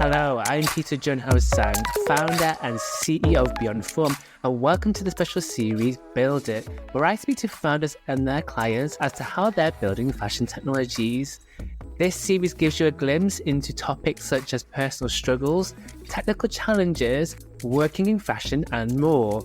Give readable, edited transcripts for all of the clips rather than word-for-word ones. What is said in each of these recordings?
Hello, I'm Peter Jeun Ho Tsang, founder and CEO of Beyond Form, and welcome to the special series Build It, where I speak to founders and their clients as to how they're building fashion technologies. This series gives you a glimpse into topics such as personal struggles, technical challenges, working in fashion, and more.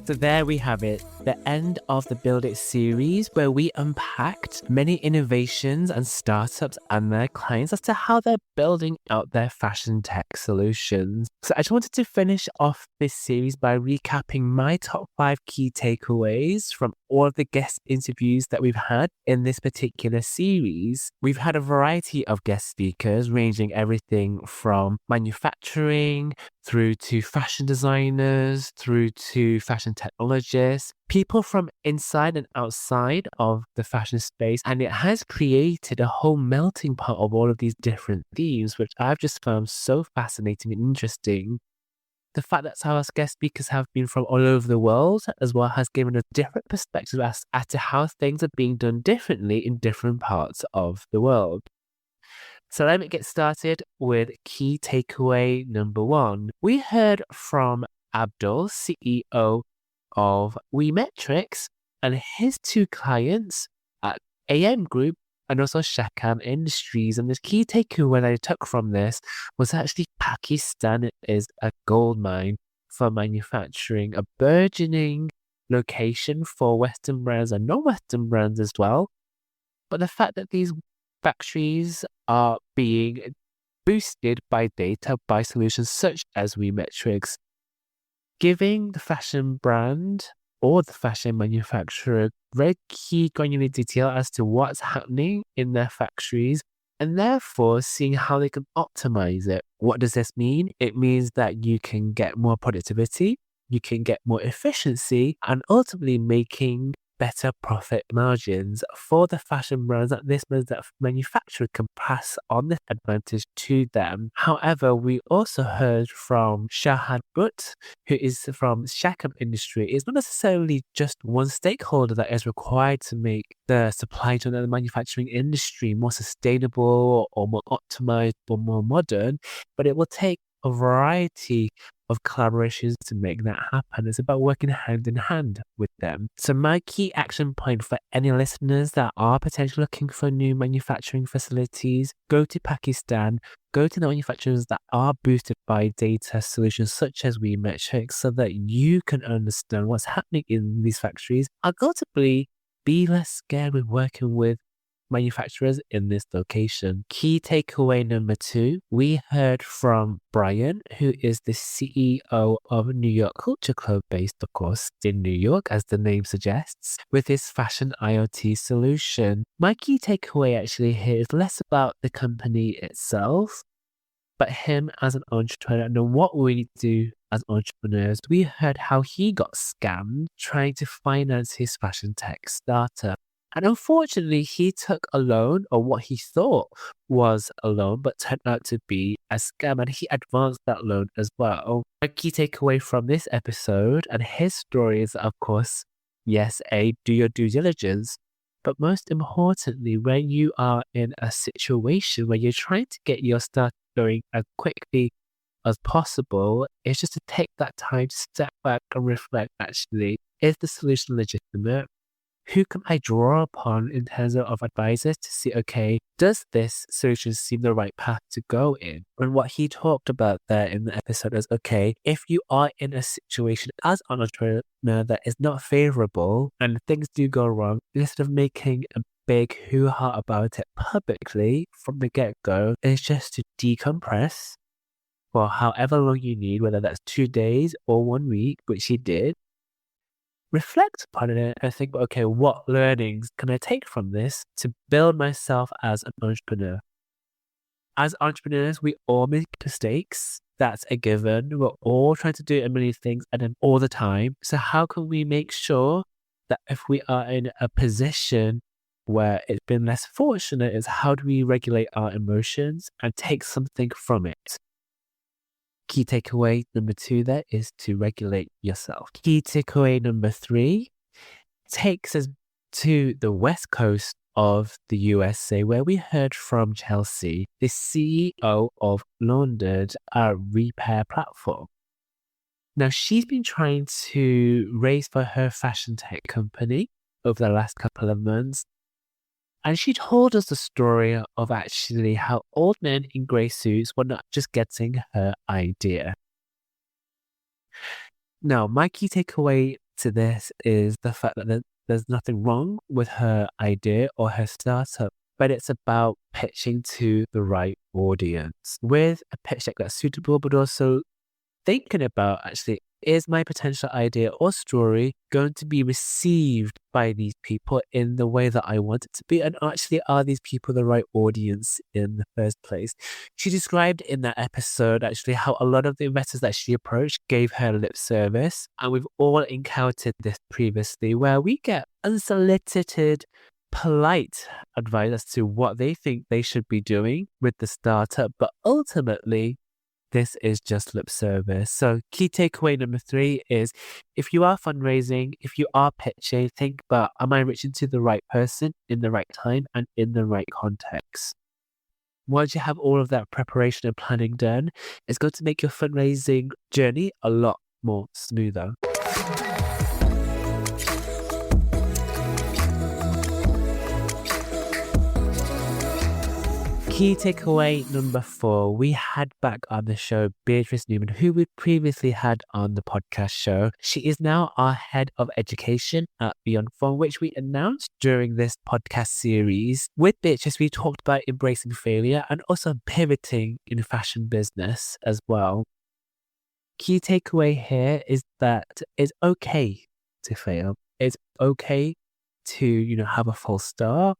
So there we have it, the end of the Build It series, where we unpacked many innovations and startups and their clients as to how they're building out their fashion tech solutions. So I just wanted to finish off this series by recapping my top 5 key takeaways from all of the guest interviews that we've had in this particular series. We've had a variety of guest speakers ranging everything from manufacturing through to fashion designers, through to fashion technologists, people from inside and outside of the fashion space. And it has created a whole melting pot of all of these different themes, which I've just found so fascinating and interesting. The fact that our guest speakers have been from all over the world as well has given a different perspective as to how things are being done differently in different parts of the world. So let me get started with key takeaway number 1. We heard from Abdul, CEO of WeMetrics, and his 2 clients at AM Group and also Shakam Industries. And the key takeaway that I took from this was actually Pakistan is a gold mine for manufacturing, a burgeoning location for Western brands and non-Western brands as well. But the fact that these factories are being boosted by data by solutions such as WeMetrics, giving the fashion brand or the fashion manufacturer very key granular detail as to what's happening in their factories and therefore seeing how they can optimize it. What does this mean? It means that you can get more productivity, you can get more efficiency, and ultimately making better profit margins for the fashion brands. That this means that manufacturer can pass on this advantage to them. However, we also heard from Shahad Butt, who is from Shakam Industry. It's not necessarily just one stakeholder that is required to make the supply chain and the manufacturing industry more sustainable or more optimized or more modern, but it will take a variety of collaborations to make that happen. It's about working hand in hand with them. So my key action point for any listeners that are potentially looking for new manufacturing facilities, go to Pakistan, go to the manufacturers that are boosted by data solutions such as WeMetrics so that you can understand what's happening in these factories and ultimately be less scared with working with manufacturers in this location. Key takeaway number 2, we heard from Brian, who is the CEO of New York Culture Club, based of course in New York, as the name suggests, with his fashion IoT solution. My key takeaway actually here is less about the company itself, but him as an entrepreneur and what we need to do as entrepreneurs. We heard how he got scammed trying to finance his fashion tech startup. And unfortunately, he took a loan, or what he thought was a loan, but turned out to be a scam, and he advanced that loan as well. A key takeaway from this episode and his story is, of course, yes, do your due diligence. But most importantly, when you are in a situation where you're trying to get your start going as quickly as possible, it's just to take that time to step back and reflect, actually, is the solution legitimate? Who can I draw upon in terms of advisors to see, okay, does this solution seem the right path to go in? And what he talked about there in the episode is, okay, if you are in a situation as an entrepreneur that is not favorable and things do go wrong, instead of making a big hoo-ha about it publicly from the get-go, is just to decompress for however long you need, whether that's 2 days or 1 week, which he did. Reflect upon it and think, okay, what learnings can I take from this to build myself as an entrepreneur? As entrepreneurs, we all make mistakes. That's a given. We're all trying to do a million things and then all the time. So how can we make sure that if we are in a position where it's been less fortunate, is how do we regulate our emotions and take something from it? Key takeaway number 2 there is to regulate yourself. Key takeaway number 3 takes us to the West Coast of the USA, where we heard from Chelsea, the CEO of Laundered, a repair platform. Now, she's been trying to raise for her fashion tech company over the last couple of months. And she told us the story of actually how old men in grey suits were not just getting her idea. Now, my key takeaway to this is the fact that there's nothing wrong with her idea or her startup, but it's about pitching to the right audience with a pitch deck that's suitable, but also thinking about actually, is my potential idea or story going to be received by these people in the way that I want it to be? And actually, are these people the right audience in the first place? She described in that episode actually how a lot of the investors that she approached gave her lip service. And we've all encountered this previously, where we get unsolicited, polite advice as to what they think they should be doing with the startup. But ultimately, this is just lip service. So key takeaway number 3 is, if you are fundraising, if you are pitching, think about, am I reaching to the right person in the right time and in the right context? Once you have all of that preparation and planning done, it's going to make your fundraising journey a lot more smoother. Key takeaway number 4, we had back on the show Beatrice Newman, who we previously had on the podcast show. She is now our head of education at Beyond Form, which we announced during this podcast series. With Beatrice, we talked about embracing failure and also pivoting in fashion business as well. Key takeaway here is that it's okay to fail. It's okay to, have a false start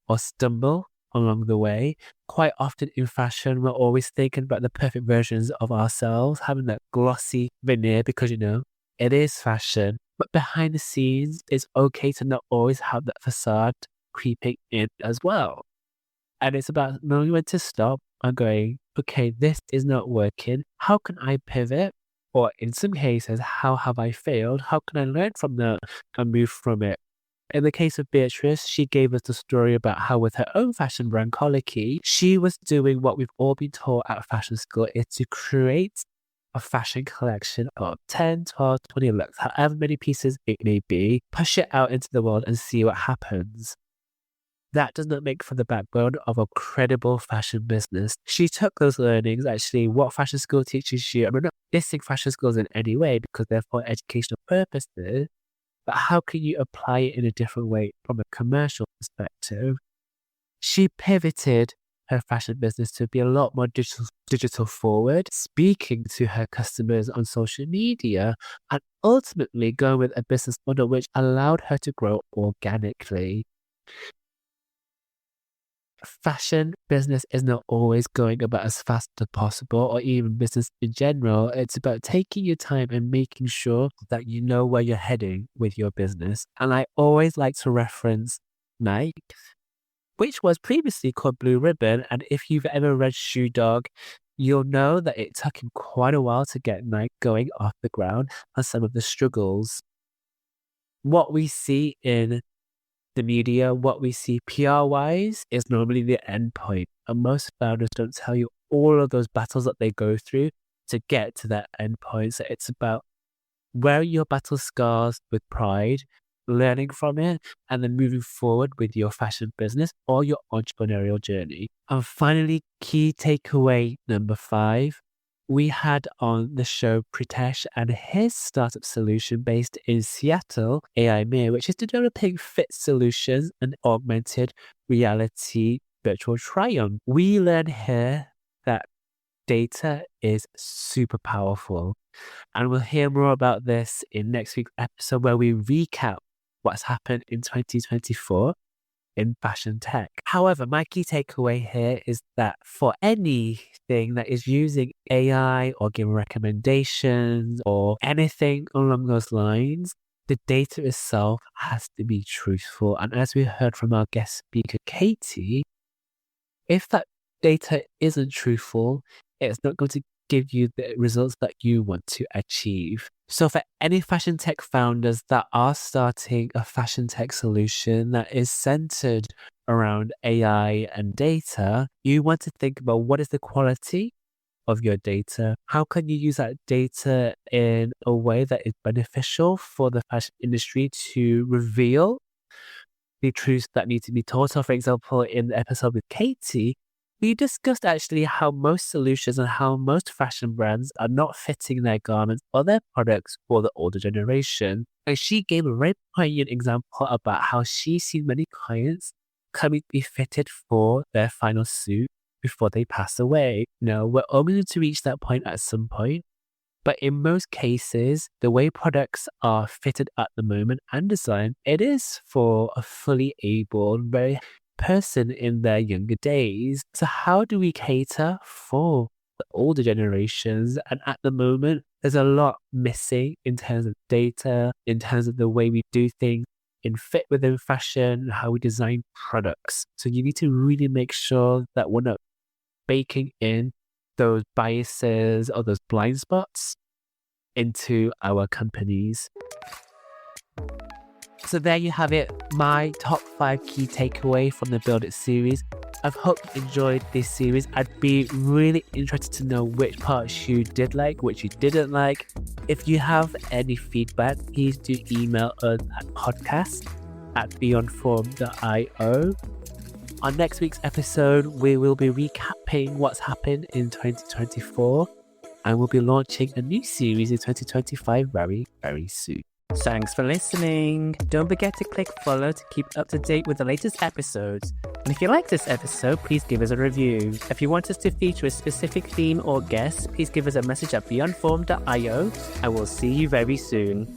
or stumble along the way. Quite often in fashion, we're always thinking about the perfect versions of ourselves, having that glossy veneer because, it is fashion. But behind the scenes, it's okay to not always have that facade creeping in as well. And it's about knowing when to stop and going, okay, this is not working. How can I pivot? Or in some cases, how have I failed? How can I learn from that and move from it? In the case of Beatrice, she gave us the story about how with her own fashion brand, Colicky, she was doing what we've all been taught at fashion school, is to create a fashion collection of 10, 12, 20 looks, however many pieces it may be, push it out into the world and see what happens. That does not make for the backbone of a credible fashion business. She took those learnings, actually, what fashion school teaches you. I'm not dissing fashion schools in any way because they're for educational purposes, but how can you apply it in a different way from a commercial perspective? She pivoted her fashion business to be a lot more digital forward, speaking to her customers on social media, and ultimately going with a business model which allowed her to grow organically. Fashion business is not always going about as fast as possible, or even business in general. It's about taking your time and making sure that you know where you're heading with your business. And I always like to reference Nike, which was previously called Blue Ribbon. And if you've ever read Shoe Dog, you'll know that it took him quite a while to get Nike going off the ground and some of the struggles. What we see in the media, what we see PR-wise is normally the end point. And most founders don't tell you all of those battles that they go through to get to that end point. So it's about wearing your battle scars with pride, learning from it, and then moving forward with your fashion business or your entrepreneurial journey. And finally, key takeaway number 5. We had on the show Pritesh and his startup solution based in Seattle, AI Mirror, which is developing fit solutions and augmented reality virtual try-on. We learn here that data is super powerful. And we'll hear more about this in next week's episode, where we recap what's happened in 2024 in fashion tech. However, my key takeaway here is that for anything that is using AI or giving recommendations or anything along those lines, the data itself has to be truthful. And as we heard from our guest speaker, Katie, if that data isn't truthful, it's not going to give you the results that you want to achieve. So for any fashion tech founders that are starting a fashion tech solution that is centered around AI and data, you want to think about what is the quality of your data? How can you use that data in a way that is beneficial for the fashion industry to reveal the truths that need to be told? So, for example, in the episode with Katie, we discussed actually how most solutions and how most fashion brands are not fitting their garments or their products for the older generation. And she gave a very poignant example about how she's seen many clients coming to be fitted for their final suit before they pass away. No, we're only going to reach that point at some point. But in most cases, the way products are fitted at the moment and designed, it is for a fully able, very person in their younger days. So how do we cater for the older generations? And at the moment, there's a lot missing in terms of data, in terms of the way we do things in fit within fashion, how we design products. So you need to really make sure that we're not baking in those biases or those blind spots into our companies. So there you have it, my top 5 key takeaway from the Build It series. I hope you enjoyed this series. I'd be really interested to know which parts you did like, which you didn't like. If you have any feedback, please do email us at podcast@beyondform.io. On next week's episode, we will be recapping what's happened in 2024, and we'll be launching a new series in 2025 very, very soon. Thanks for listening. Don't forget to click follow to keep up to date with the latest episodes. And if you like this episode, please give us a review. If you want us to feature a specific theme or guest, please give us a message at beyondform.io. I will see you very soon.